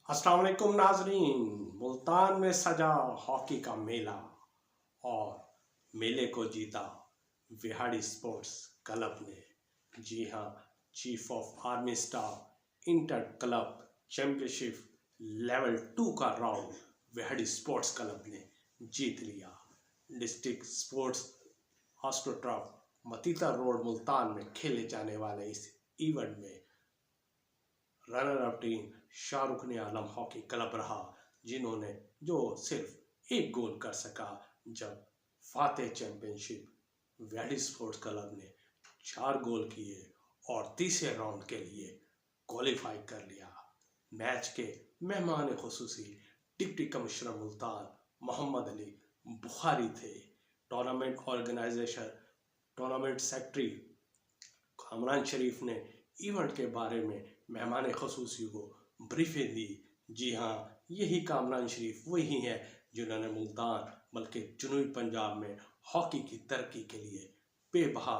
अस्सलाम वालेकुम नाजरीन। मुल्तान में सजा हॉकी का मेला और मेले को जीता विहाड़ी स्पोर्ट्स क्लब ने। जी हाँ, chief of army staff inter club championship level 2 का राउंड विहाड़ी स्पोर्ट्स क्लब ने जीत लिया। डिस्ट्रिक्ट स्पोर्ट्स ऑस्ट्रोट्रॉफ मतीता रोड मुल्तान में खेले जाने वाले इस इवेंट में रनर अप टीम शाहरुख ने आलम हॉकी क्लब रहा, जिन्होंने जो सिर्फ एक गोल कर सका, जब Fateh championship valley sports club ने 4 गोल किए और तीसरे राउंड के लिए क्वालिफाई कर लिया। मैच के मेहमान खुसूसी डिप्टी कमिश्नर मुल्तान मोहम्मद अली बुखारी थे। टूर्नामेंट सेक्रेटरी कामरान शरीफ ने इवेंट के बारे में मेहमान खुसूसी को ब्रीफिंग दी। जी हाँ, यही कामरान शरीफ वही हैं जिन्होंने मुल्तान बल्कि जनूबी पंजाब में हॉकी की तरक्की के लिए बेबहा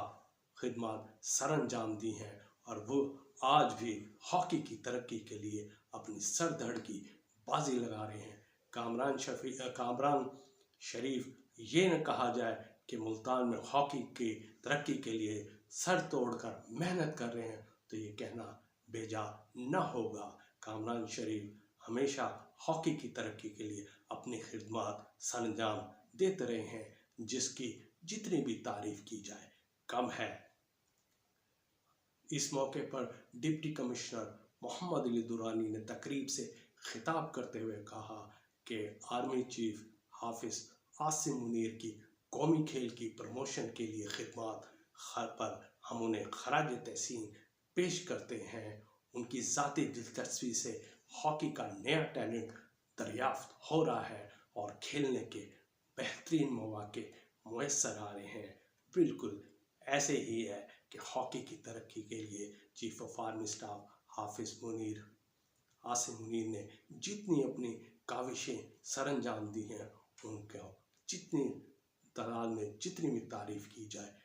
खिदमत सरअंजाम दी हैं और वो आज भी हॉकी की तरक्की के लिए अपनी सर धड़ की बाजी लगा रहे हैं। कामरान शरीफ ये न कहा जाए कि मुल्तान में हॉकी की तरक्की के लिए सर तोड़कर मेहनत कर रहे हैं, तो ये कहना बेजा न होगा। कामरान शरीफ हमेशा हॉकी की तरक्की के लिए अपनी खिदमत सरंजाम देते रहे हैं, जिसकी जितनी भी तारीफ की जाए कम है। इस मौके पर डिप्टी कमिश्नर मोहम्मद अली दुरानी ने तकरीब से खिताब करते हुए कहा कि आर्मी चीफ हाफिज आसिम मुनीर की कौमी खेल की प्रमोशन के लिए खिदमत पर हम उन्हें खराज तहसीन पेश करते हैं। उनकी ज़ाती दिलचस्पी से हॉकी का नया टैलेंट दरियाफ्त हो रहा है और खेलने के बेहतरीन मौके मुयस्सर आ रहे हैं। बिल्कुल ऐसे ही है कि हॉकी की तरक्की के लिए chief of army staff Asim Munir ने जितनी अपनी काविशें सरअंजाम दी हैं, उनको जितनी तादाद में जितनी भी तारीफ की जाए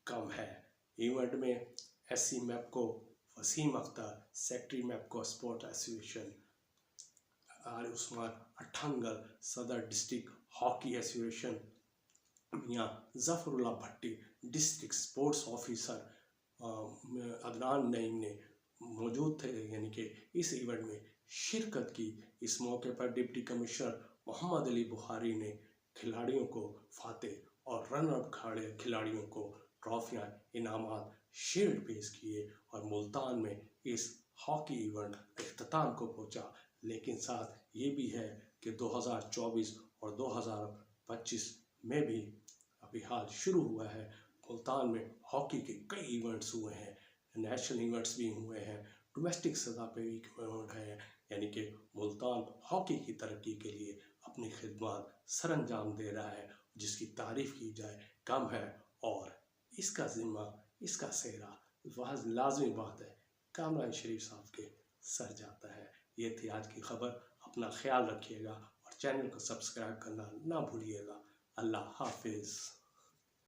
कम है। इवेंट में SC MEPCO Waseem Akhtar, secretary MEPCO sport association Usman Athangal, सदर district hockey association Mian Zafarullah Bhatti, district sports officer Adnan Naeem ने मौजूद थे, यानी कि इस इवेंट में शिरकत की। इस मौके पर डिप्टी कमिश्नर मोहम्मद अली बुखारी ने खिलाड़ियों को फातेह और रन अप खिलाड़ियों को ट्रॉफियाँ, इनामात, शील्ड पेश किए और मुल्तान में इस हॉकी इवेंट इख्तिताम को पहुंचा। लेकिन साथ ये भी है कि 2024 और 2025 में भी अभी हाल शुरू हुआ है। मुल्तान में हॉकी के कई इवेंट्स हुए हैं, नेशनल इवेंट्स भी हुए हैं, डोमेस्टिक सतह पे भी इवेंट है, यानी कि मुल्तान हॉकी की तरक्की के लिए अपनी खिदमत सरअंजाम दे रहा है, जिसकी तारीफ की जाए कम है। और इसका जिम्मा, इसका सेहरा वह लाजमी बात है कामरान शरीफ साहब के सर जाता है। ये थी आज की खबर। अपना ख्याल रखिएगा और चैनल को सब्सक्राइब करना ना भूलिएगा। अल्लाह हाफिज़।